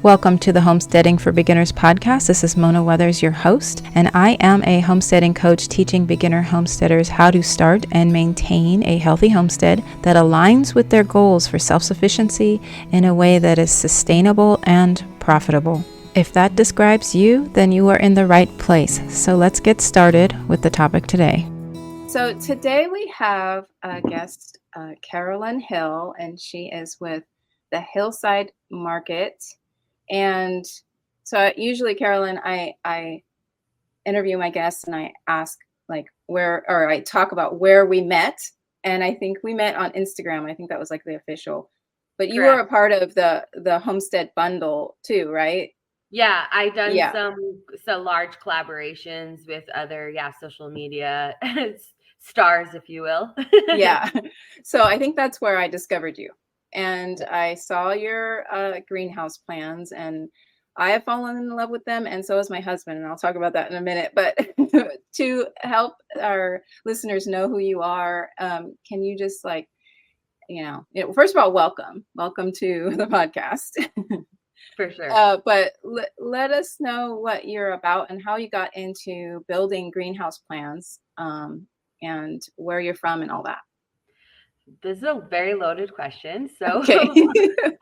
Welcome to the Homesteading for Beginners podcast. This is Mona Weathers, your host, and I am a homesteading coach teaching beginner homesteaders how to start and maintain a healthy homestead that aligns with their goals for self-sufficiency in a way that is sustainable and profitable. If that describes you, then you are in the right place. So let's get started with the topic today. So today we have a guest, Carolynne Hill, and she is with the Hillside Market. And so usually, Carolynne, I interview my guests and I ask I talk about where we met. And I think we met on Instagram. I think that was like the official, but you were a part of the Homestead Bundle too, right? Yeah, I've done some large collaborations with other social media stars, if you will. Yeah. So I think that's where I discovered you. And I saw your greenhouse plans and I have fallen in love with them. And so has my husband. And I'll talk about that in a minute. But to help our listeners know who you are, can you just first of all, welcome to the podcast. For sure. But let us know what you're about and how you got into building greenhouse plans and where you're from and all that. This is a very loaded question. So okay.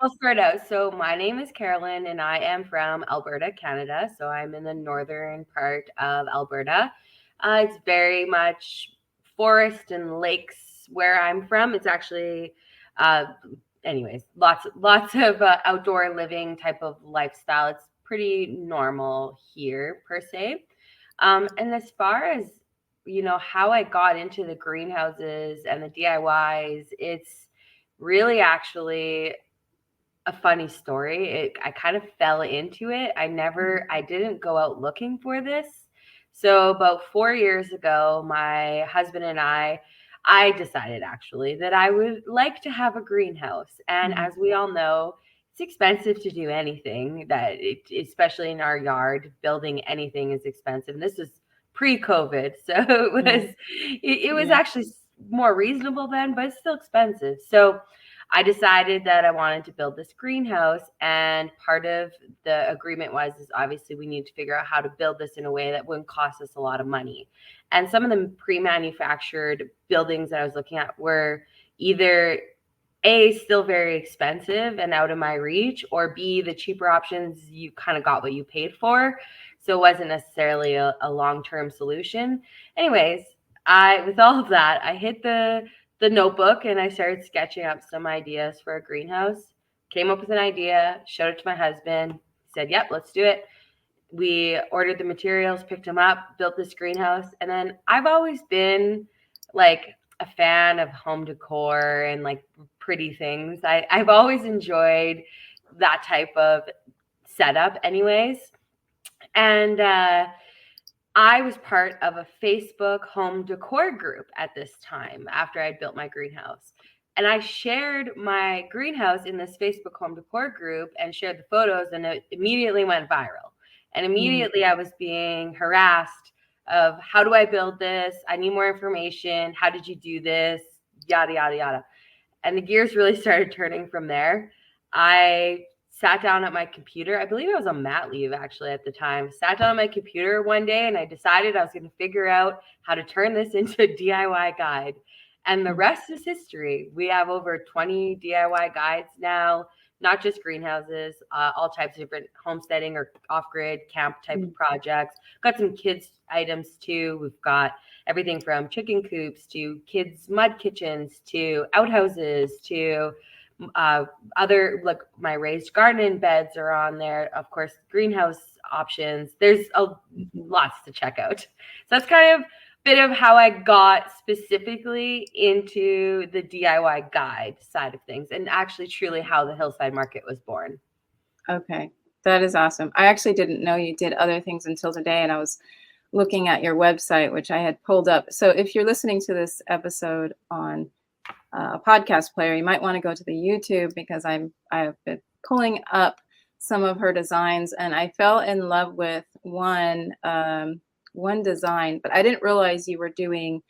I'll start out. So my name is Carolynne and I am from Alberta, Canada. So I'm in the northern part of Alberta. It's very much forest and lakes where I'm from. It's actually, lots of outdoor living type of lifestyle. It's pretty normal here per se. And as far as how I got into the greenhouses and the DIYs, it's really actually a funny story. I kind of fell into it. I didn't go out looking for this. So about 4 years ago, my husband and I decided actually that I would like to have a greenhouse. And as we all know, it's expensive to do anything especially in our yard, building anything is expensive. And this is pre-COVID. So it was actually more reasonable then, but it's still expensive. So I decided that I wanted to build this greenhouse, and part of the agreement is obviously we need to figure out how to build this in a way that wouldn't cost us a lot of money. And some of the pre-manufactured buildings that I was looking at were either A, still very expensive and out of my reach, or B, the cheaper options, you kind of got what you paid for. So it wasn't necessarily a long-term solution. Anyways, with all of that, I hit the notebook and I started sketching up some ideas for a greenhouse. Came up with an idea, showed it to my husband. He said, "Yep, let's do it." We ordered the materials, picked them up, built this greenhouse. And then I've always been like a fan of home decor and like pretty things. I've always enjoyed that type of setup anyways. And I was part of a Facebook home decor group at this time after I built my greenhouse. And I shared my greenhouse in this Facebook home decor group and shared the photos, and it immediately went viral. And immediately I was being harassed of, how do I build this? I need more information. How did you do this? Yada, yada, yada. And the gears really started turning from there. I sat down at my computer. I believe I was on mat leave actually at the time. Sat down on my computer one day and I decided I was going to figure out how to turn this into a DIY guide. And the rest is history. We have over 20 DIY guides now, not just greenhouses, all types of different homesteading or off-grid camp type of projects. Got some kids items too. We've got everything from chicken coops to kids mud kitchens to outhouses to other, like my raised garden beds are on there. Of course, greenhouse options. There's lots to check out. So that's kind of a bit of how I got specifically into the DIY guide side of things, and actually truly how the Hillside Market was born. Okay, that is awesome. I actually didn't know you did other things until today, and I was looking at your website, which I had pulled up. So if you're listening to this episode on a podcast player, you might want to go to the YouTube, because I have been pulling up some of her designs, and I fell in love with one design, but I didn't realize you were doing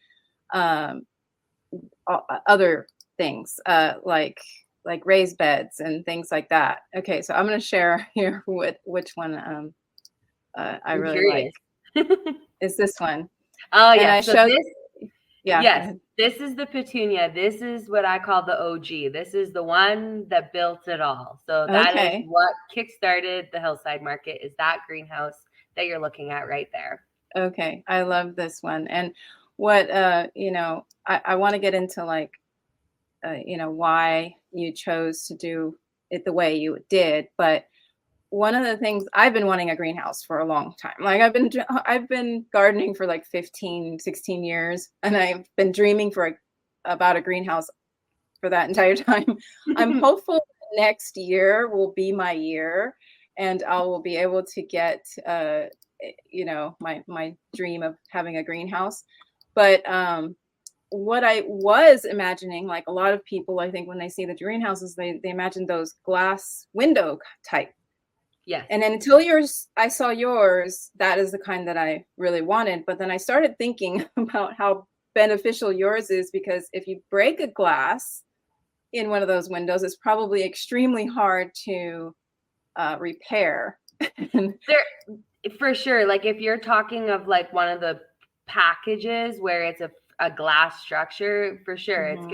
other things like like raised beds and things like that. Okay, so I'm going to share here which one I I'm really like. curious. Is this one. Oh, And yeah. I So showed, this, yeah, go yes, ahead. this is the petunia. This is what I call the OG. This is the one that built it all. So that is Okay. what kickstarted the Hillside Market, is that greenhouse that you're looking at right there. Okay. I love this one. And what, I want to get into like, why you chose to do it the way you did. But one of the things, I've been wanting a greenhouse for a long time. Like I've been gardening for like 15, 16 years, and I've been dreaming about a greenhouse for that entire time. I'm hopeful next year will be my year, and I will be able to get my dream of having a greenhouse. But what I was imagining, like a lot of people, I think when they see the greenhouses, they imagine those glass window type. Yes. And until I saw yours, that is the kind that I really wanted. But then I started thinking about how beneficial yours is, because if you break a glass in one of those windows, it's probably extremely hard to repair. There, for sure. Like if you're talking of like one of the packages where it's a glass structure, for sure, Mhm.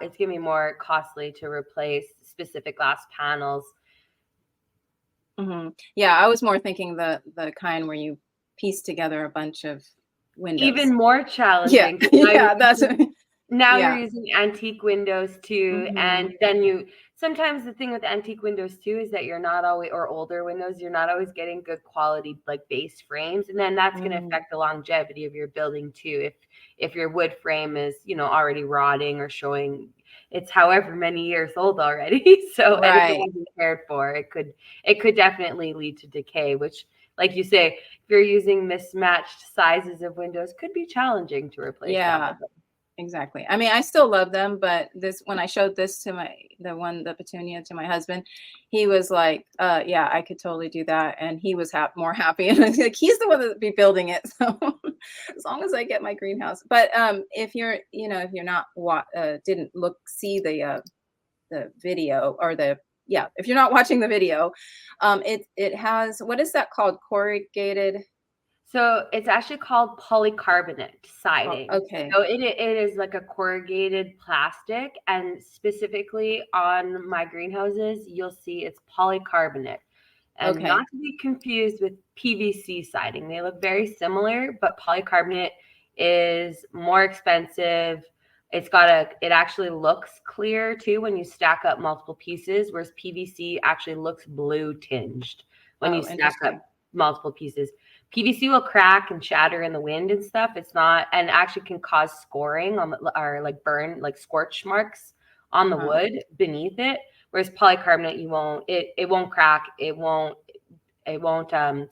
it's gonna be more costly to replace specific glass panels. Mm-hmm. Yeah, I was more thinking the kind where you piece together a bunch of windows. Even more Yeah, challenging. yeah, that's Now you're yeah. using antique windows too, Mm-hmm. and then sometimes the thing with antique windows too is that you're not always, or older windows, you're not always getting good quality like base frames, and then that's going to affect the longevity of your building too. If your wood frame is already rotting or showing it's however many years old already, so and if it Right. wasn't cared for, it could definitely lead to decay, which, like you say, if you're using mismatched sizes of windows, could be challenging to replace that with them. Exactly. I mean, I still love them, but when I showed this to the petunia to my husband, he was like, yeah, I could totally do that. And he was more happy. And I was like, he's the one that be building it. So as long as I get my greenhouse. But if you're not didn't see the video, or if you're not watching the video, it has, what is that called? Corrugated. So it's actually called polycarbonate Oh, siding. okay. So it is like a corrugated plastic, and specifically on my greenhouses, you'll see it's polycarbonate. And not Okay. to be confused with PVC siding. They look very similar, but polycarbonate is more expensive. It actually looks clear too when you stack up multiple pieces, whereas PVC actually looks blue tinged when you Oh, stack interesting. up multiple pieces. PVC will crack and shatter in the wind and stuff. It's not, and actually can cause scoring or like burn, like scorch marks on the wood beneath it. Whereas polycarbonate, it won't crack. It won't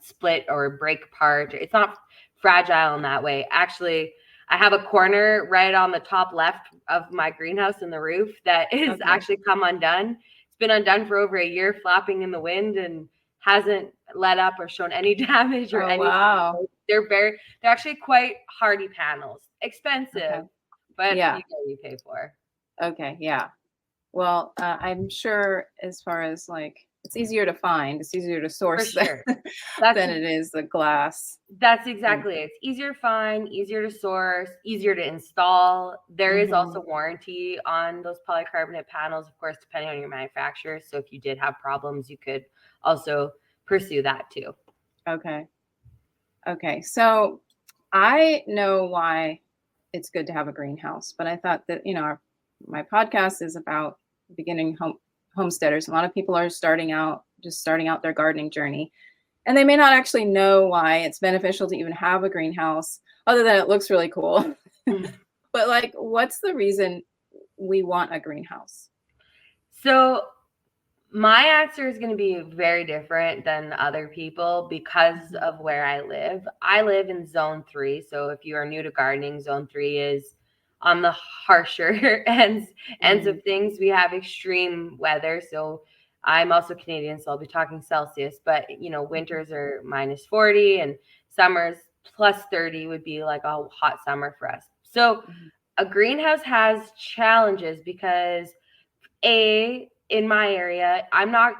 split or break apart. It's not fragile in that way. Actually, I have a corner right on the top left of my greenhouse in the roof that is actually come undone. It's been undone for over a year, flapping in the wind, and hasn't let up or shown any damage or anything. Wow. They're actually quite hardy panels. Expensive, but Yeah. you get what you pay for. Okay. Yeah. Well, I'm sure as far as like, it's easier to find, it's easier to source For sure. than it is the glass. That's exactly it. It's easier to find, easier to source, easier to install. There is also warranty on those polycarbonate panels, of course, depending on your manufacturer. So if you did have problems, you could also pursue that too. Okay. Okay. So I know why it's good to have a greenhouse, but I thought that, my podcast is about beginning homesteaders. A lot of people are starting out their gardening journey, and they may not actually know why it's beneficial to even have a greenhouse, other than it looks really cool. But like, what's the reason we want a greenhouse? So my answer is going to be very different than other people because of where I live. I live in zone 3. So if you are new to gardening, zone 3 is on the harsher ends of things. We have extreme weather. So I'm also Canadian, so I'll be talking Celsius, but winters are minus 40 and summers plus 30 would be like a hot summer for us. So a greenhouse has challenges because in my area,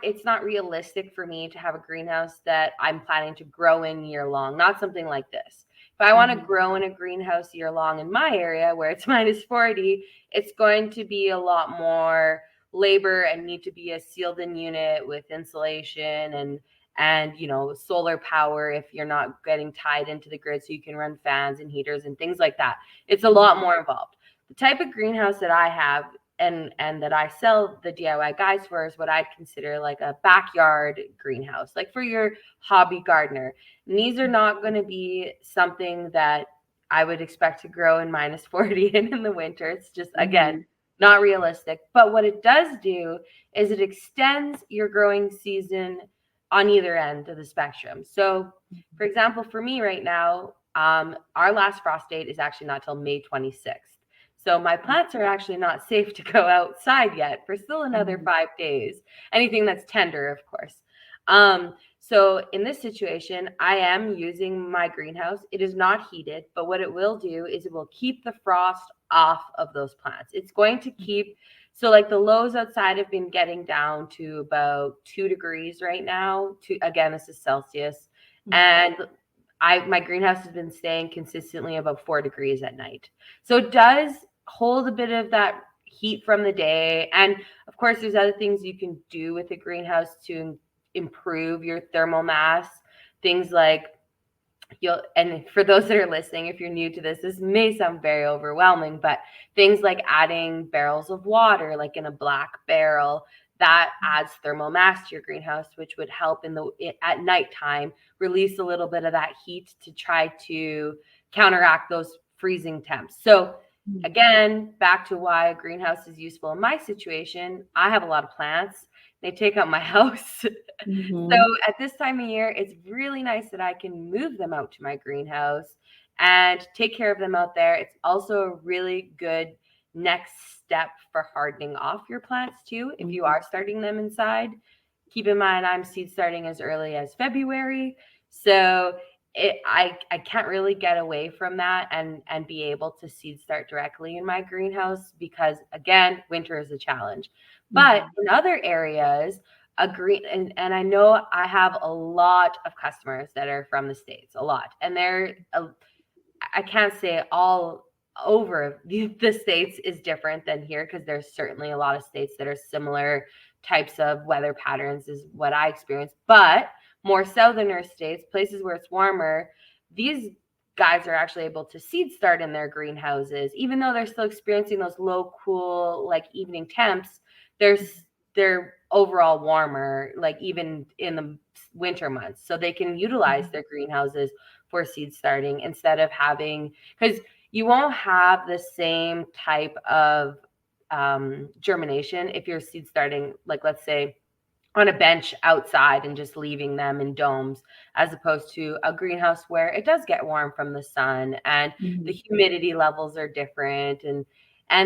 it's not realistic for me to have a greenhouse that I'm planning to grow in year long, not something like this. If I want to grow in a greenhouse year long in my area where it's -40, it's going to be a lot more labor and need to be a sealed in unit with insulation and solar power if you're not getting tied into the grid so you can run fans and heaters and things like that. It's a lot more involved. The type of greenhouse that I have and that I sell the DIY guides for is what I'd consider like a backyard greenhouse, like for your hobby gardener. And these are not going to be something that I would expect to grow in -40 and in the winter. It's just, again, not realistic. But what it does do is it extends your growing season on either end of the spectrum. So, for example, for me right now, our last frost date is actually not till May 26th. So my plants are actually not safe to go outside yet for still another 5 days. Anything that's tender, of course. So in this situation, I am using my greenhouse. It is not heated, but what it will do is it will keep the frost off of those plants. It's going to keep, so like the lows outside have been getting down to about 2 degrees right now. Again, this is Celsius. And my greenhouse has been staying consistently above 4 degrees at night. So it does hold a bit of that heat from the day. And of course, there's other things you can do with the greenhouse to improve your thermal mass. Things like and for those that are listening, if you're new to this may sound very overwhelming, but things like adding barrels of water, like in a black barrel, that adds thermal mass to your greenhouse, which would help at nighttime release a little bit of that heat to try to counteract those freezing temps. So again, back to why a greenhouse is useful in my situation. I have a lot of plants. They take up my house. So at this time of year, it's really nice that I can move them out to my greenhouse and take care of them out there. It's also a really good next step for hardening off your plants too. If you are starting them inside, keep in mind I'm seed starting as early as February. So I can't really get away from that and be able to seed start directly in my greenhouse because, again, winter is a challenge. But in other areas, and I know I have a lot of customers that are from the States, a lot. And I can't say all over the States is different than here because there's certainly a lot of states that are similar types of weather patterns is what I experience. But more southerner states, places where it's warmer, these guys are actually able to seed start in their greenhouses, even though they're still experiencing those low, cool, like evening temps. They're overall warmer, like even in the winter months. So they can utilize their greenhouses for seed starting instead of having, because you won't have the same type of germination if you're seed starting, like let's say on a bench outside and just leaving them in domes, as opposed to a greenhouse where it does get warm from the sun and the humidity levels are different. And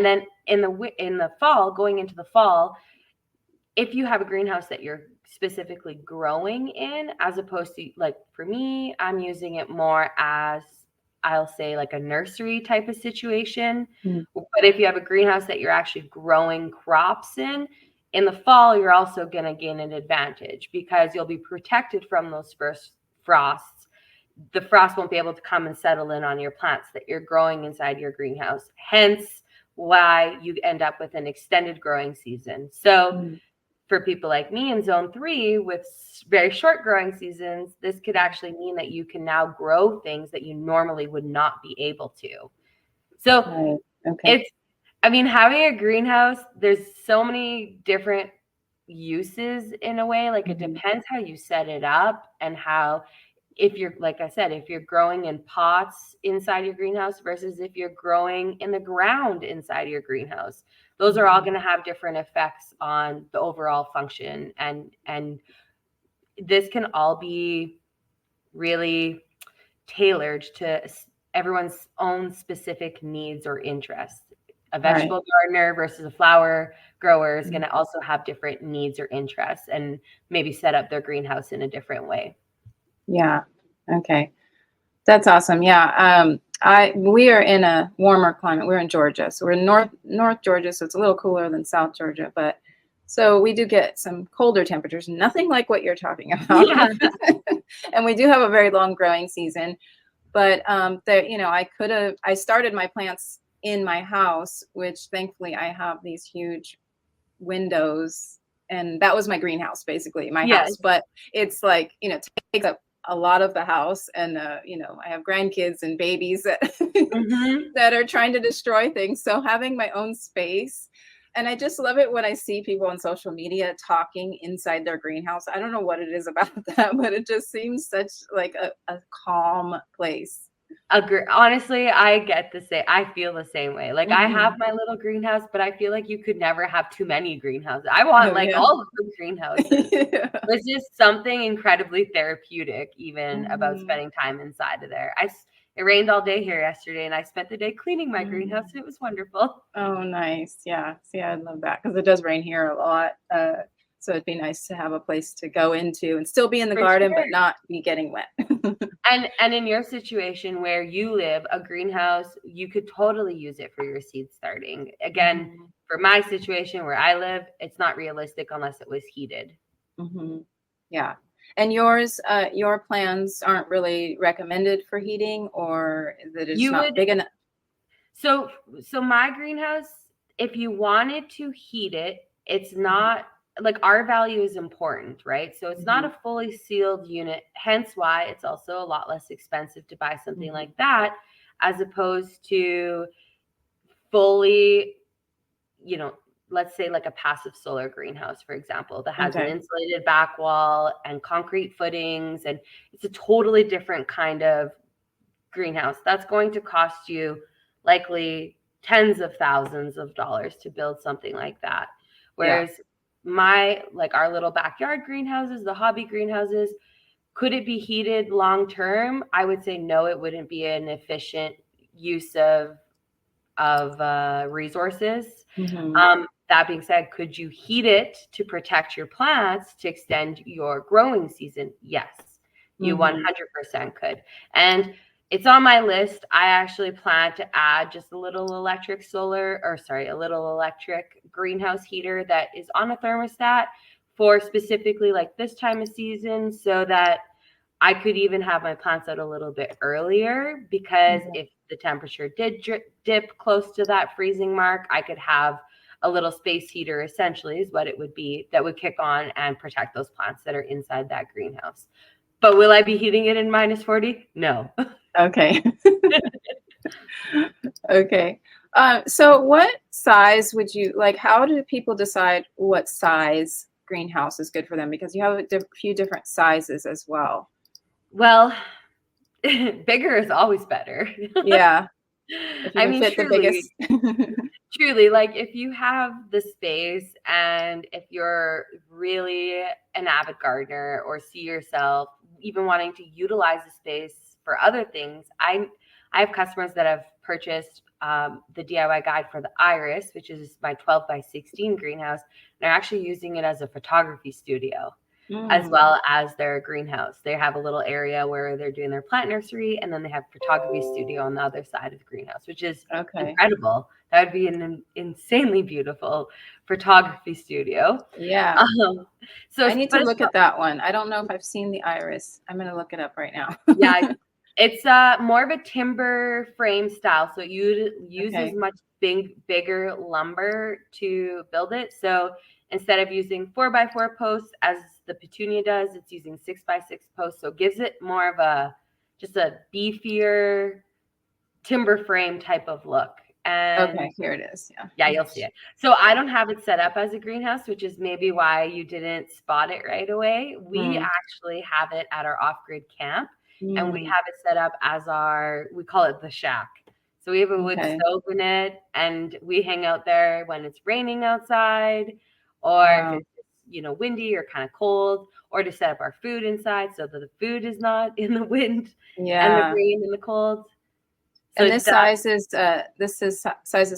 then in the fall, going into the fall, if you have a greenhouse that you're specifically growing in, as opposed to, like for me, I'm using it more as, I'll say, like a nursery type of situation. But if you have a greenhouse that you're actually growing crops in the fall, you're also going to gain an advantage because you'll be protected from those first frosts. The frost won't be able to come and settle in on your plants that you're growing inside your greenhouse. Hence why you end up with an extended growing season. So for people like me in zone 3 with very short growing seasons, this could actually mean that you can now grow things that you normally would not be able to. So having a greenhouse, there's so many different uses in a way. Like it depends how you set it up and how, if you're, like I said, if you're growing in pots inside your greenhouse versus if you're growing in the ground inside your greenhouse. Those are all going to have different effects on the overall function. And this can all be really tailored to everyone's own specific needs or interests. A vegetable gardener versus a flower grower is going to also have different needs or interests and maybe set up their greenhouse in a different way. Yeah. Okay. That's awesome. Yeah. We are in a warmer climate. We're in Georgia. So we're in North Georgia. So it's a little cooler than South Georgia, but So we do get some colder temperatures, nothing like what you're talking about. Yeah. And we do have a very long growing season. But I started my plants in my house, which thankfully I have these huge windows, and that was my greenhouse, basically my Yes. house. But it's like, takes up a lot of the house, and I have grandkids and babies that that are trying to destroy things. So having my own space, and I just love it when I see people on social media talking inside their greenhouse. I don't know what it is about that, but it just seems such like a calm place. Honestly, I feel the same way. Like I have my little greenhouse, but I feel like you could never have too many greenhouses. I want all of the greenhouses. Yeah. There's just something incredibly therapeutic even about spending time inside of there. It rained all day here yesterday, and I spent the day cleaning my greenhouse, and it was wonderful. Oh, nice. Yeah. See, I'd love that because it does rain here a lot. So it'd be nice to have a place to go into and still be in the garden, but not be getting wet. And in your situation where you live, a greenhouse, you could totally use it for your seed starting. Again, for my situation where I live, it's not realistic unless it was heated. Yeah. And yours, your plans aren't really recommended for heating, or that it's not big enough? So my greenhouse, if you wanted to heat it, it's not like our value is important, right? So it's not a fully sealed unit, hence why it's also a lot less expensive to buy something like that, as opposed to fully, let's say like a passive solar greenhouse, for example, that has an insulated back wall and concrete footings, and it's a totally different kind of greenhouse. That's going to cost you likely tens of thousands of dollars to build something like that. Whereas our little backyard greenhouses, the hobby greenhouses, could it be heated long term? I would say no, it wouldn't be an efficient use of resources. That being said, could you heat it to protect your plants to extend your growing season? Yes, you 100% could. And it's on my list. I actually plan to add just a little electric greenhouse heater that is on a thermostat for specifically like this time of season, so that I could even have my plants out a little bit earlier, because if the temperature did dip close to that freezing mark, I could have a little space heater, essentially is what it would be, that would kick on and protect those plants that are inside that greenhouse. But will I be heating it in -40? No. Okay. Okay. So what size would you like? How do people decide what size greenhouse is good for them? Because you have a few different sizes as well. Well, bigger is always better. Yeah. If you can fit the biggest. Truly, like if you have the space, and if you're really an avid gardener or see yourself even wanting to utilize the space for other things, I have customers that have purchased the DIY guide for the Iris, which is my 12x16 greenhouse. They're actually using it as a photography studio as well as their greenhouse. They have a little area where they're doing their plant nursery, and then they have photography studio on the other side of the greenhouse, which is incredible. That would be an insanely beautiful photography studio. Yeah. So I need to look at that one. I don't know if I've seen the Iris. I'm going to look it up right now. Yeah. It's more of a timber frame style. So it uses much bigger lumber to build it. So instead of using 4x4 posts as the Petunia does, it's using 6x6 posts. So it gives it more of just a beefier timber frame type of look. And here it is. Yeah, you'll see it. So I don't have it set up as a greenhouse, which is maybe why you didn't spot it right away. We actually have it at our off-grid camp, and we have it set up as we call it the shack. So we have a wood stove in it, and we hang out there when it's raining outside, or if it's windy or kind of cold, or to set up our food inside so that the food is not in the wind and the rain and the cold. So and this size is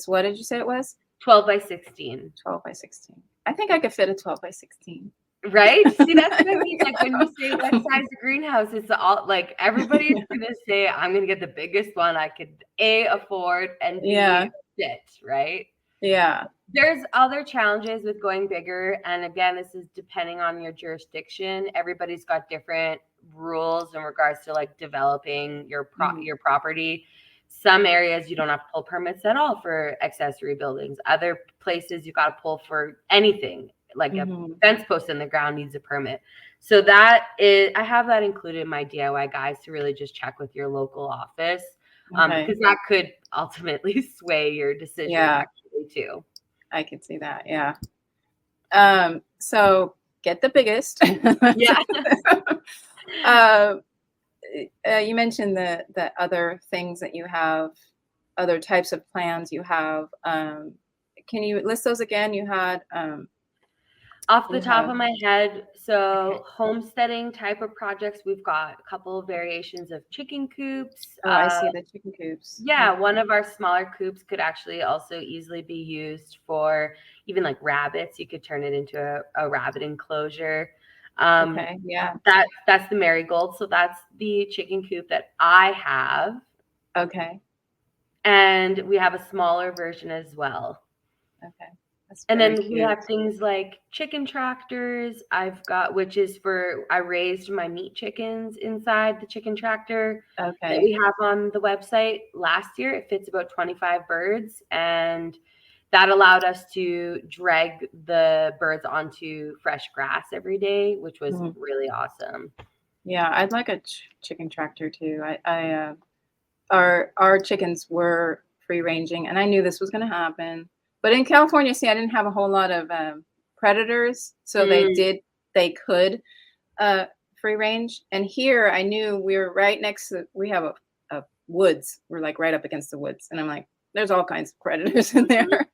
what did you say it was? 12x16. 12x16. I think I could fit a 12x16. Right? See, that's what I mean. Like when you say what size of greenhouse, it's all like everybody's gonna say, I'm gonna get the biggest one I could afford and fit, right? Yeah. There's other challenges with going bigger. And again, this is depending on your jurisdiction. Everybody's got different rules in regards to like developing your your property. Some areas you don't have to pull permits at all for accessory buildings. Other places you got to pull for anything, like a fence post in the ground needs a permit. So that is, I have that included in my DIY guides to really just check with your local office, because that could ultimately sway your decision actually too. I can see that. Yeah. So get the biggest. Yeah. You mentioned the other things that you have, other types of plans you have. Can you list those again? You had off the top of my head, so homesteading type of projects, we've got a couple of variations of chicken coops. Oh, I see the chicken coops. Yeah, one of our smaller coops could actually also easily be used for even like rabbits. You could turn it into a rabbit enclosure. Okay, yeah. That's the marigold. So that's the chicken coop that I have. Okay. And we have a smaller version as well. Okay. And then we have things like chicken tractors. I've got, which is for, I raised my meat chickens inside the chicken tractor that we have on the website. Last year, it fits about 25 birds, and that allowed us to drag the birds onto fresh grass every day, which was really awesome. Yeah, I'd like a chicken tractor too. Our chickens were free ranging, and I knew this was going to happen. But in California, see, I didn't have a whole lot of predators, so they could free range. And here, I knew we were right next to, we have a woods. We're like right up against the woods, and I'm like, there's all kinds of predators in there.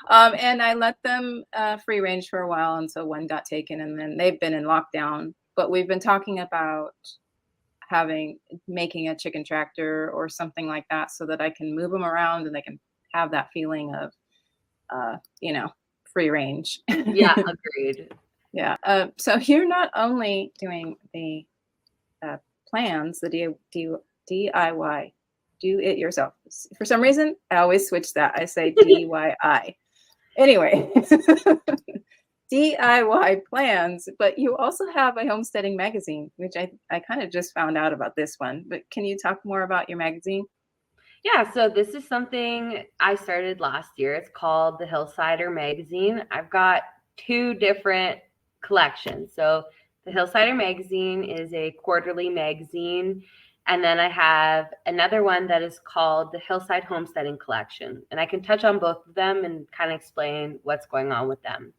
And I let them free range for a while until one got taken, and then they've been in lockdown. But we've been talking about making a chicken tractor or something like that, so that I can move them around and they can have that feeling of free range. Yeah, agreed. Yeah. So you're not only doing the plans, the DIY, do it yourself. For some reason, I always switch that. I say DIY. Anyway, DIY plans, but you also have a homesteading magazine, which I kind of just found out about this one. But can you talk more about your magazine? Yeah, so this is something I started last year. It's called the Hillsider Magazine. I've got two different collections. So the Hillsider Magazine is a quarterly magazine. And then I have another one that is called the Hillside Homesteading Collection. And I can touch on both of them and kind of explain what's going on with them.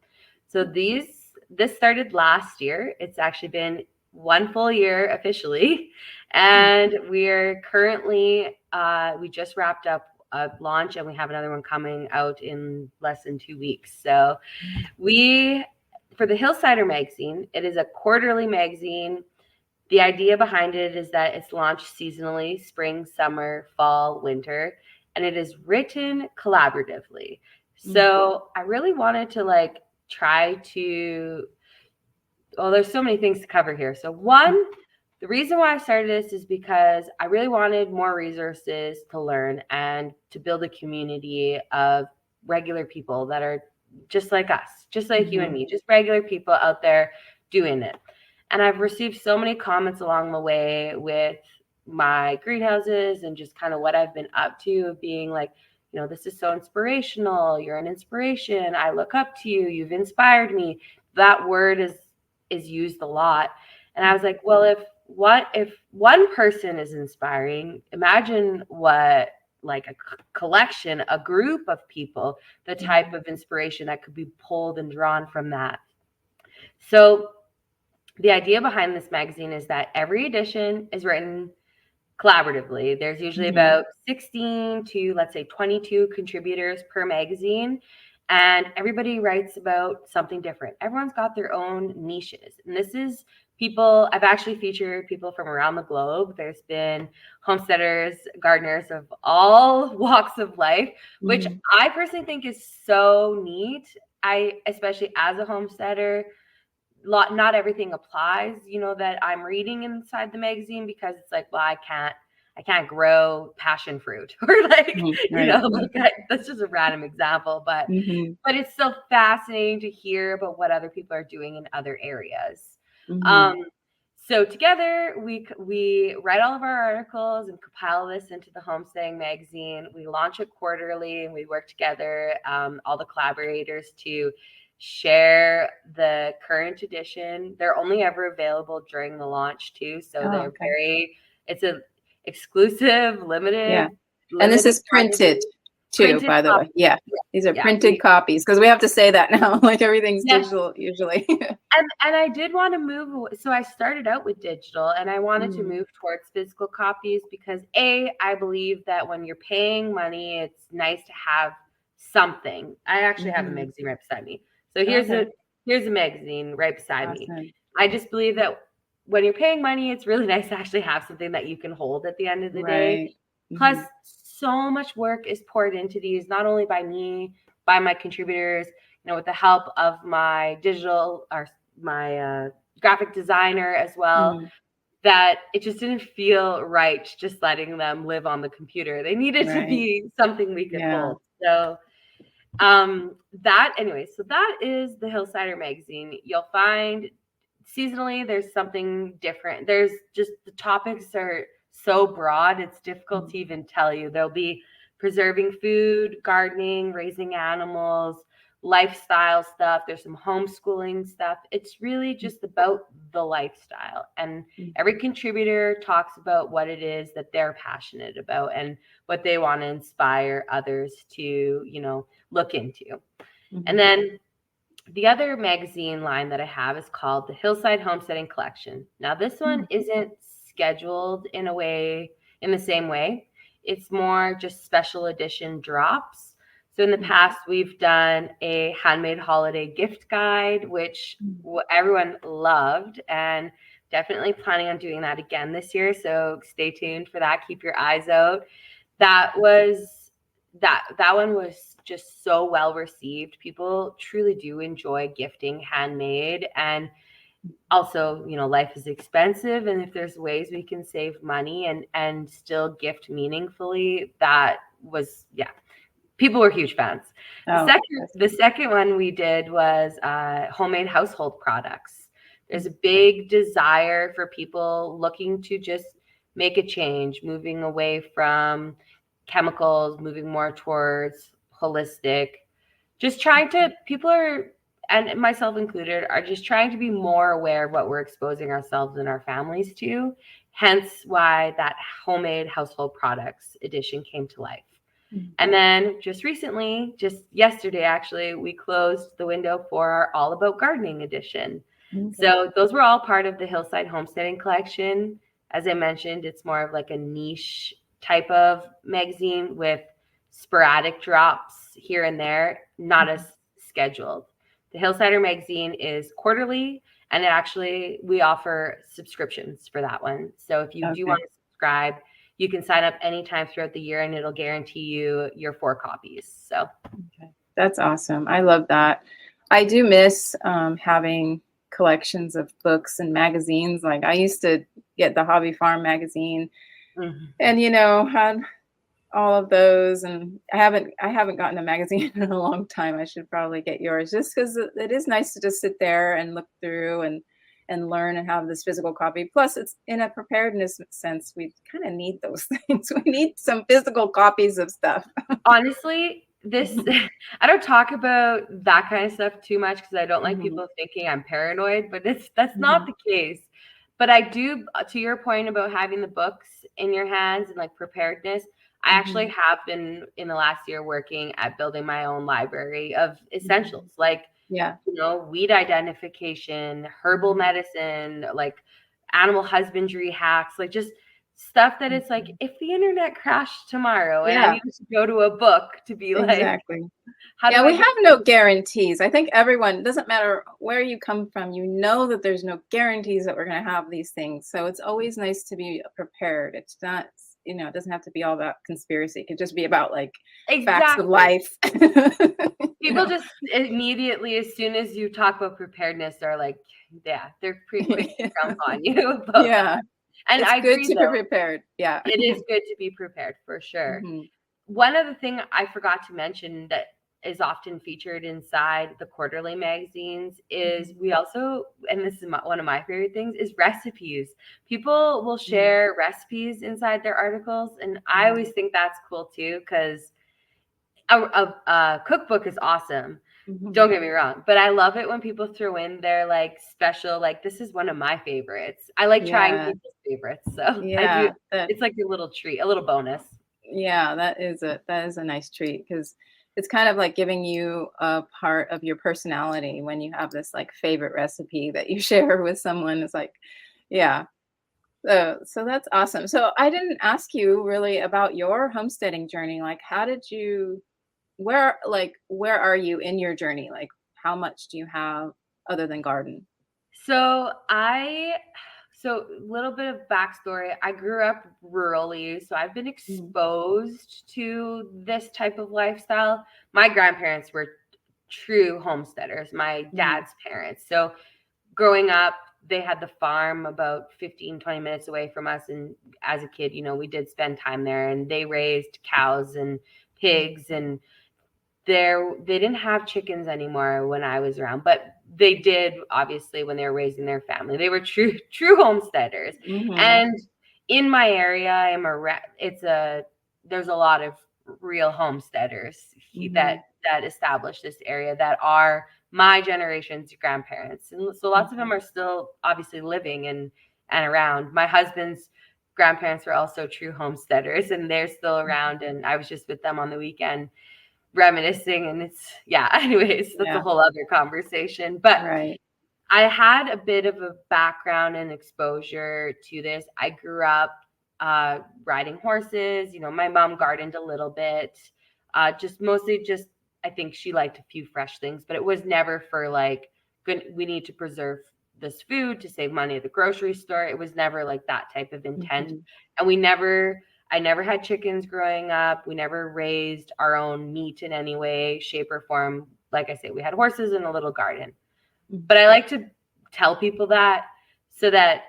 So this started last year. It's actually been one full year officially. And we're currently, we just wrapped up a launch, and we have another one coming out in less than 2 weeks. So for the Hillsider Magazine, it is a quarterly magazine. The idea behind it is that it's launched seasonally, spring, summer, fall, winter, and it is written collaboratively. So I really wanted to try to, there's so many things to cover here. So one, the reason why I started this is because I really wanted more resources to learn and to build a community of regular people that are just like us, just like you and me, just regular people out there doing it. And I've received so many comments along the way with my greenhouses and just kind of what I've been up to, of being like, this is so inspirational. You're an inspiration. I look up to you. You've inspired me. That word is used a lot. And I was like, well, if one person is inspiring, imagine what a collection, a group of people, the type of inspiration that could be pulled and drawn from that. So the idea behind this magazine is that every edition is written collaboratively. There's usually about 16 to, let's say, 22 contributors per magazine, and everybody writes about something different. Everyone's got their own niches. And this is people, I've actually featured people from around the globe. There's been homesteaders, gardeners of all walks of life, which I personally think is so neat. Especially as a homesteader, not everything applies, that I'm reading inside the magazine, because it's like, well, I can't I can't grow passion fruit or like, that's just a random example, but it's so fascinating to hear about what other people are doing in other areas. So together we write all of our articles and compile this into the Homesteading magazine. We launch it quarterly and we work together, all the collaborators, to share the current edition. They're only ever available during the launch too. So they're it's a exclusive, limited. And this is printed too, by the way. Yeah. These are printed copies, because we have to say that now, like everything's digital usually. And I did want to move. So I started out with digital and I wanted to move towards physical copies because I believe that when you're paying money, it's nice to have something. I actually have a magazine right beside me. So here's a magazine right beside me. I just believe that when you're paying money, it's really nice to actually have something that you can hold at the end of the day. Plus, so much work is poured into these, not only by me, by my contributors, with the help of my digital or my graphic designer as well, that it just didn't feel right just letting them live on the computer. They needed to be something we could hold. So that is the Hillsider magazine. You'll find seasonally there's something different. There's just, the topics are so broad, it's difficult to even tell you. There'll be preserving food, gardening, raising animals, lifestyle stuff. There's some homeschooling stuff. It's really just about the lifestyle. And every contributor talks about what it is that they're passionate about and what they want to inspire others to, look into. And then the other magazine line that I have is called the Hillside Homesteading Collection. Now, this one isn't scheduled in the same way. It's more just special edition drops. So in the past, we've done a handmade holiday gift guide, which everyone loved, and definitely planning on doing that again this year. So stay tuned for that. Keep your eyes out. That one was just so well received. People truly do enjoy gifting handmade, and also, life is expensive, and if there's ways we can save money and still gift meaningfully, that was people were huge fans. The second one we did was homemade household products. There's a big desire for people looking to just make a change, moving away from chemicals, moving more towards holistic, people are, and myself included, are just trying to be more aware of what we're exposing ourselves and our families to. Hence why that homemade household products edition came to life. And then just recently, just yesterday, actually, we closed the window for our All About Gardening edition. So those were all part of the Hillside Homesteading Collection. As I mentioned, it's more of like a niche type of magazine with sporadic drops here and there, not as scheduled. The Hillsider magazine is quarterly, and we offer subscriptions for that one. So if you do want to subscribe, you can sign up anytime throughout the year, and it'll guarantee you your 4 copies. So that's awesome. I love that. I do miss having collections of books and magazines. Like I used to get the Hobby Farm magazine, and had all of those, and I haven't gotten a magazine in a long time. I should probably get yours, just because it is nice to just sit there and look through and learn and have this physical copy. Plus, it's in a preparedness sense, we kind of need those things. We need some physical copies of stuff. Honestly, I don't talk about that kind of stuff too much because I don't like people thinking I'm paranoid, but that's not the case. But I do, to your point about having the books in your hands and like preparedness, I actually have been in the last year working at building my own library of essentials, like, weed identification, herbal medicine, like animal husbandry hacks, like just stuff that it's like, if the internet crashed tomorrow and I needed to go to a book to be like, we have no guarantees. I think everyone, doesn't matter where you come from, that there's no guarantees that we're going to have these things. So it's always nice to be prepared. It's not, it doesn't have to be all about conspiracy. It could just be about like facts of life. People just immediately, as soon as you talk about preparedness, they're like, they're pretty quick to jump on you. And It's I good agree, to be though. prepared. Yeah. It is good to be prepared for sure. Mhm. One other thing I forgot to mention that is often featured inside the quarterly magazines is we also, and this is one of my favorite things, is recipes. People will share recipes inside their articles, and I always think that's cool too, because a cookbook is awesome. Don't get me wrong, but I love it when people throw in their like special, like this is one of my favorites. I like trying Yeah. people's favorites, so I do. Yeah. It's like a little treat, a little bonus. Yeah, that is a nice treat because it's kind of like giving you a part of your personality when you have this like favorite recipe that you share with someone. It's like, yeah. So that's awesome. So I didn't ask you really about your homesteading journey. Like, how did you where are you in your journey? Like, how much do you have other than garden? So so a little bit of backstory. I grew up rurally, so I've been Mm, exposed to this type of lifestyle. My grandparents were true homesteaders, my mm, dad's parents. So growing up, they had the farm about 15, 20 minutes away from us. And as a kid, we did spend time there, and they raised cows and pigs, and they didn't have chickens anymore when I was around, but they did obviously when they were raising their family. They were true homesteaders. mhm, And in my area, there's a lot of real homesteaders mhm, that established this area that are my generation's grandparents. And so lots of them mhm, are still obviously living and around. My husband's grandparents were also true homesteaders, and they're still mhm. around, and I was just with them on the weekend reminiscing, and anyways, that's a Yeah, whole other conversation. But right. I had a bit of a background and exposure to this. I grew up riding horses. My mom gardened a little bit, just mostly just, I think she liked a few fresh things, but it was never for like, good, we need to preserve this food to save money at the grocery store. It was never like that type of intent. Mhm, And I never had chickens growing up. We never raised our own meat in any way, shape, or form. Like I say, we had horses and a little garden. mhm, But I like to tell people that so that,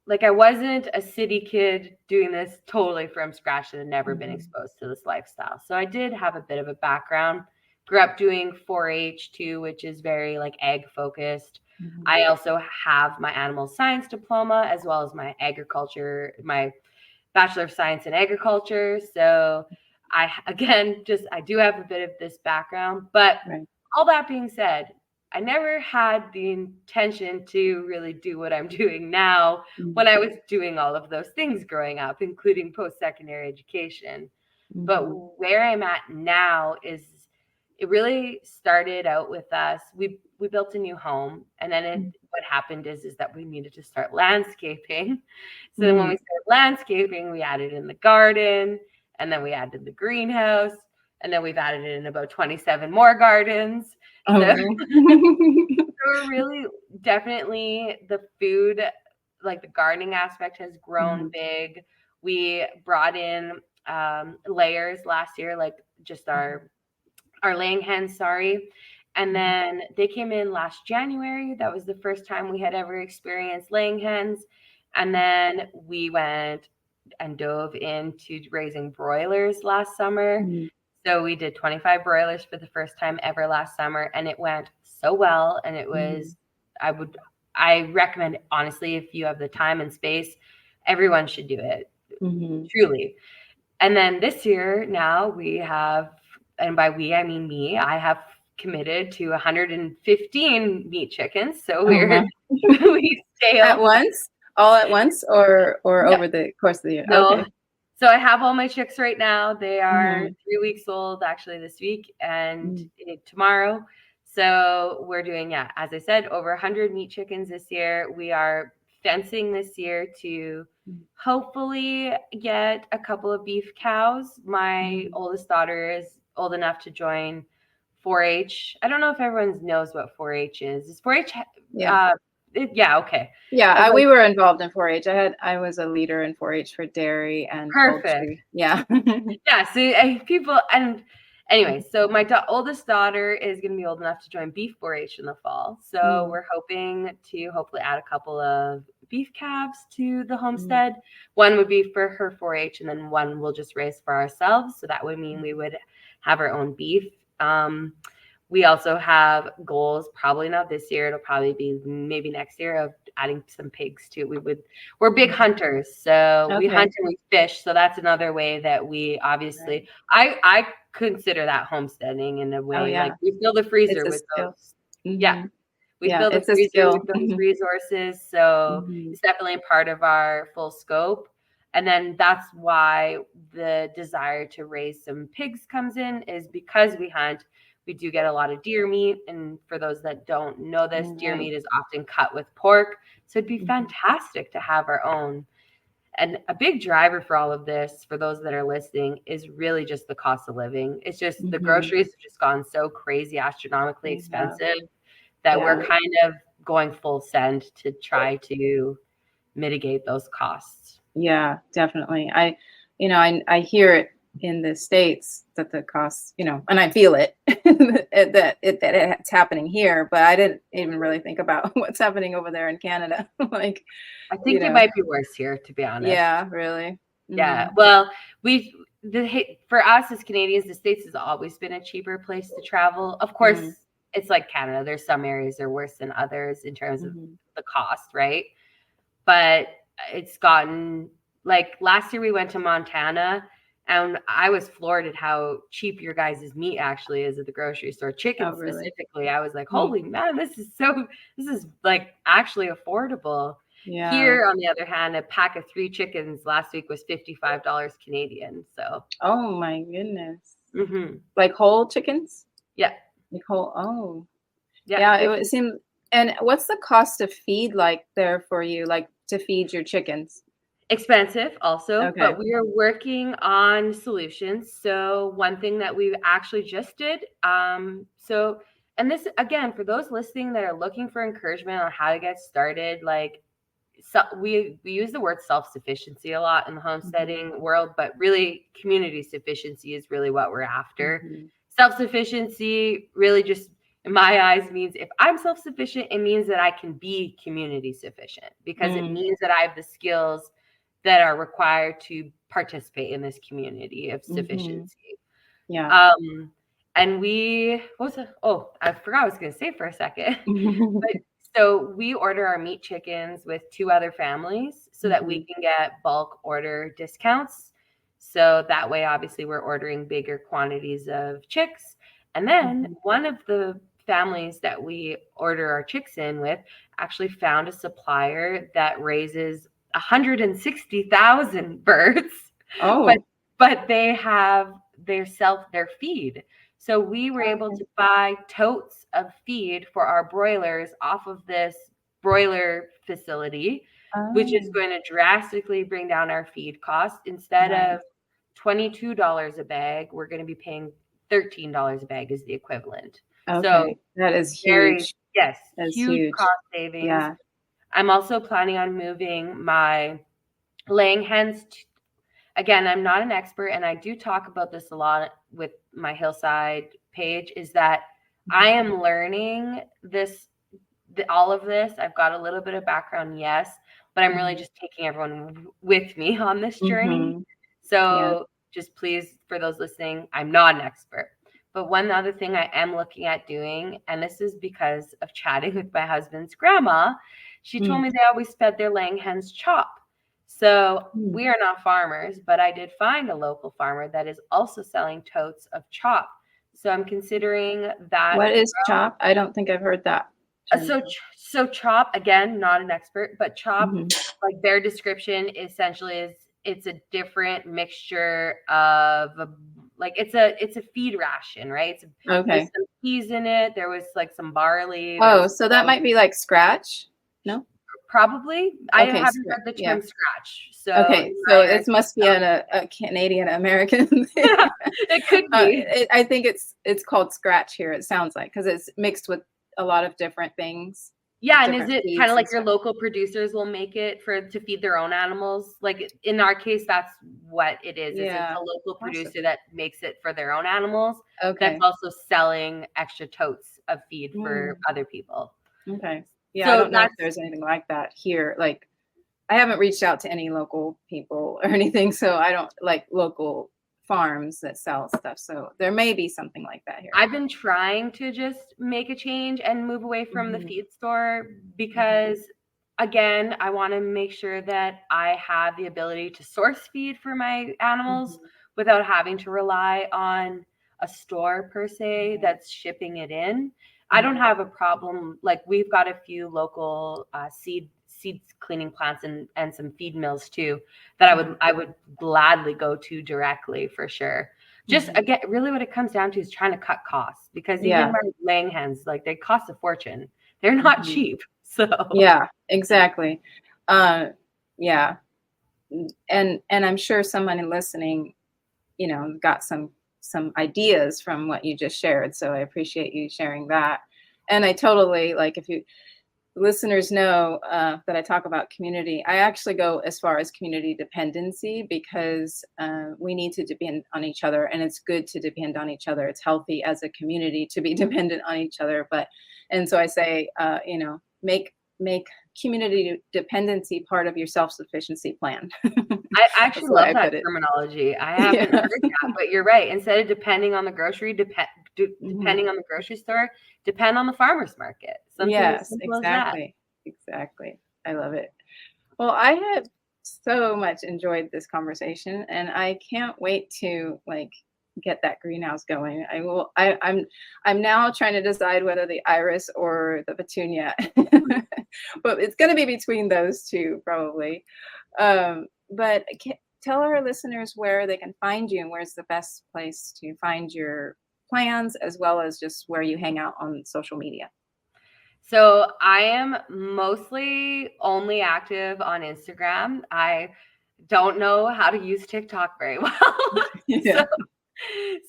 like, I wasn't a city kid doing this totally from scratch and had never been mhm, exposed to this lifestyle. So I did have a bit of a background. Grew up doing 4-H too, which is very like egg focused. mhm, I also have my animal science diploma as well as my Bachelor of Science in Agriculture. So I do have a bit of this background, but right. all that being said, I never had the intention to really do what I'm doing now when Mhm, I was doing all of those things growing up, including post-secondary education. But mhm, where I'm at now is it really started out with us. We built a new home, and then mhm, what happened is that we needed to start landscaping. So then when mhm. we started landscaping, we added in the garden, and then we added the greenhouse, and then we've added in about 27 more gardens. Oh, So really? we're really definitely the food, like the gardening aspect has grown Mhm, big. We brought in layers last year, like just mhm, our laying hens, sorry. And mhm, then they came in last January. That was the first time we had ever experienced laying hens. And then we went and dove into raising broilers last summer. mhm, So we did 25 broilers for the first time ever last summer, and it went so well. And mhm, I would, I recommend, honestly, if you have the time and space, everyone should do it, mhm. truly. And then this year, now we have, and by we, I mean me, I have committed to 115 meat chickens. So Oh, wow. we At scaled. once? All at once or No, over the course of the year? no. Okay. So I have all my chicks right now. They are Mhm, 3 weeks old actually this week and mhm, tomorrow. So we're doing, as I said, over 100 meat chickens this year. We are fencing this year to mhm, hopefully get a couple of beef cows. My mhm. oldest daughter is old enough to join 4-H. I don't know if everyone knows what 4-H is. Is 4-H? Yeah. Uh, yeah, okay. Yeah, It's like we were involved in 4-H. I was a leader in 4-H for dairy and perfect. poultry. Yeah. Yeah, so people, and anyway, so my oldest daughter is going to be old enough to join beef 4-H in the fall. So Mhm, we're hoping to hopefully add a couple of beef calves to the homestead. One would be for her 4-H, and then one we'll just raise for ourselves. So that would mean we would have our own beef. We also have goals, probably not this year. It'll probably be maybe next year, of adding some pigs too. We're big hunters, so we hunt and we fish. So that's another way that we obviously, I consider that homesteading in a way. Oh, yeah. Like we fill the freezer with those. Yeah. We fill the freezer with those resources. So it's definitely a part of our full scope. And then that's why the desire to raise some pigs comes in, is because we hunt. We do get a lot of deer meat. And for those that don't know this, deer meat is often cut with pork. So it'd be fantastic to have our own. And a big driver for all of this, for those that are listening, is really just the cost of living. It's just the groceries have just gone so crazy, astronomically expensive, that we're kind of going full send to try to mitigate those costs. Yeah, definitely. I hear it in the States that the costs, and I feel it that it's happening here, but I didn't even really think about what's happening over there in Canada. Like, I think it might be worse here, to be honest. Yeah, really. Yeah. Well, for us as Canadians, the States has always been a cheaper place to travel. Of course, it's like Canada. There's some areas that are worse than others in terms of the cost, right? But it's gotten, like, last year we went to Montana, and I was floored at how cheap your guys' meat actually is at the grocery store. Chicken specifically. I was like, holy man, this is like actually affordable. Yeah. Here, on the other hand, a pack of 3 chickens last week was $55 Canadian. So. Oh my goodness. Like whole chickens? Yeah. Like whole. Oh. Yeah. It would seem. And what's the cost of feed like there for you? Like to feed your chickens? Expensive also, but we are working on solutions. So one thing that we actually just did, and this, again, for those listening that are looking for encouragement on how to get started, like, so we use the word self-sufficiency a lot in the homesteading world, but really community sufficiency is really what we're after. Self-sufficiency really just, in my eyes, means if I'm self-sufficient, it means that I can be community sufficient, because it means that I have the skills that are required to participate in this community of sufficiency. Yeah. And I forgot what I was going to say for a second. So we order our meat chickens with 2 other families so that we can get bulk order discounts. So that way, obviously, we're ordering bigger quantities of chicks. And then one of the families that we order our chicks in with actually found a supplier that raises 160,000 birds. Oh. But they have their feed. So we were able to buy totes of feed for our broilers off of this broiler facility, which is going to drastically bring down our feed cost. Instead of $22 a bag, we're going to be paying $13 a bag is the equivalent. Okay. So that is huge. Huge cost savings. Yeah. I'm also planning on moving my laying hens. Again, I'm not an expert, and I do talk about this a lot with my Hillside page, is that I am learning all of this. I've got a little bit of background, yes, but I'm really just taking everyone with me on this journey. So just please, for those listening, I'm not an expert. But one other thing I am looking at doing, and this is because of chatting with my husband's grandma, she told me they always fed their laying hens chop. So we are not farmers, but I did find a local farmer that is also selling totes of chop. So I'm considering that. What is chop? I don't think I've heard that. So chop, again, not an expert, but chop, like their description essentially is, it's a different mixture of it's a feed ration, right? There's some peas in it. There was like some barley. Oh, so that might be like scratch? No? Probably. I haven't heard the term scratch. So so it must be a Canadian American thing. Yeah, it could be. I think it's called scratch here. It sounds like, because it's mixed with a lot of different things. Yeah, and is it kind of like your local producers will make it to feed their own animals? Like in our case, that's what it is. Yeah. It's a local producer that makes it for their own animals. Okay. That's also selling extra totes of feed for other people. Okay. Yeah, So I don't know if there's anything like that here. Like I haven't reached out to any local people or anything, so I don't like local farms that sell stuff. So there may be something like that here. I've been trying to just make a change and move away from the feed store because, again, I want to make sure that I have the ability to source feed for my animals without having to rely on a store per se that's shipping it in. I don't have a problem. Like, we've got a few local seed cleaning plants and some feed mills too that I would gladly go to directly for sure. Just again, really what it comes down to is trying to cut costs, because even my laying hens, like, they cost a fortune. They're not cheap. So yeah, exactly. Yeah. And I'm sure someone listening, got some ideas from what you just shared. So I appreciate you sharing that. And I totally, like, if you listeners know that I talk about community, I actually go as far as community dependency, because we need to depend on each other, and it's good to depend on each other. It's healthy as a community to be dependent on each other. And so I say, make community dependency part of your self-sufficiency plan. I actually love that terminology. I haven't heard that, but you're right. Instead of depending on the grocery, depending on the grocery store, depend on the farmer's market. Yes, exactly. I love it. Well, I have so much enjoyed this conversation, and I can't wait to get that greenhouse going. I'm now trying to decide whether the iris or the petunia, but it's going to be between those two probably. But tell our listeners where they can find you, and where's the best place to find your plans, as well as just where you hang out on social media. So I am mostly only active on Instagram. I don't know how to use TikTok very well.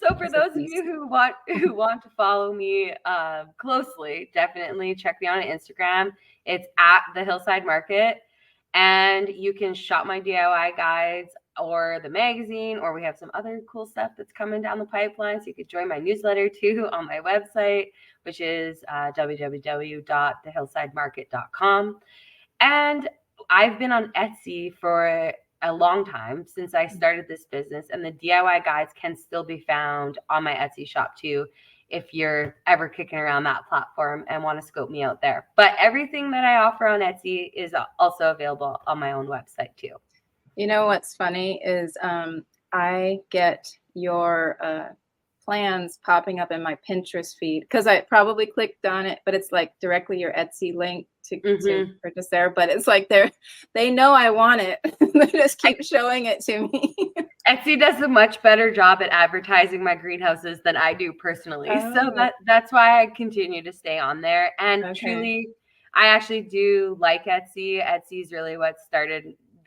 So for those of you who want to follow me closely, definitely check me out on Instagram. It's at the Hillside Market, and you can shop my DIY guides or the magazine, or we have some other cool stuff that's coming down the pipeline. So you could join my newsletter too on my website, which is www.thehillsidemarket.com. And I've been on Etsy for a long time, since I started this business, and the DIY guides can still be found on my Etsy shop too, if you're ever kicking around that platform and want to scope me out there. But everything that I offer on Etsy is also available on my own website too. You know what's funny is I get your plans popping up in my Pinterest feed, because I probably clicked on it, but it's like directly your Etsy link to purchase there. But it's like they know I want it. They just keep showing it to me. Etsy does a much better job at advertising my greenhouses than I do personally. So that's why I continue to stay on there. And truly, I actually do like Etsy. Etsy is really what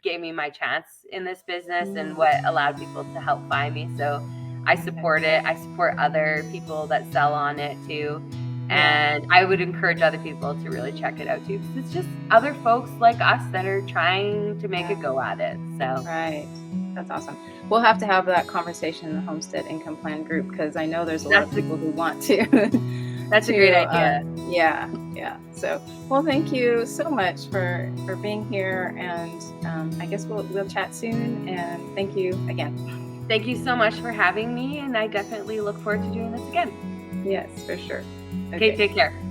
gave me my chance in this business and what allowed people to help find me. So I support it. I support other people that sell on it too. And I would encourage other people to really check it out too, because it's just other folks like us that are trying to make a go at it. So right. That's awesome. We'll have to have that conversation in the Homestead Income Plan group, because I know there's a lot of people who want to. That's a great idea. Yeah. So, well, thank you so much for being here, and I guess we'll chat soon. And thank you again. Thank you so much for having me, and I definitely look forward to doing this again. Yes, for sure. Okay, take care.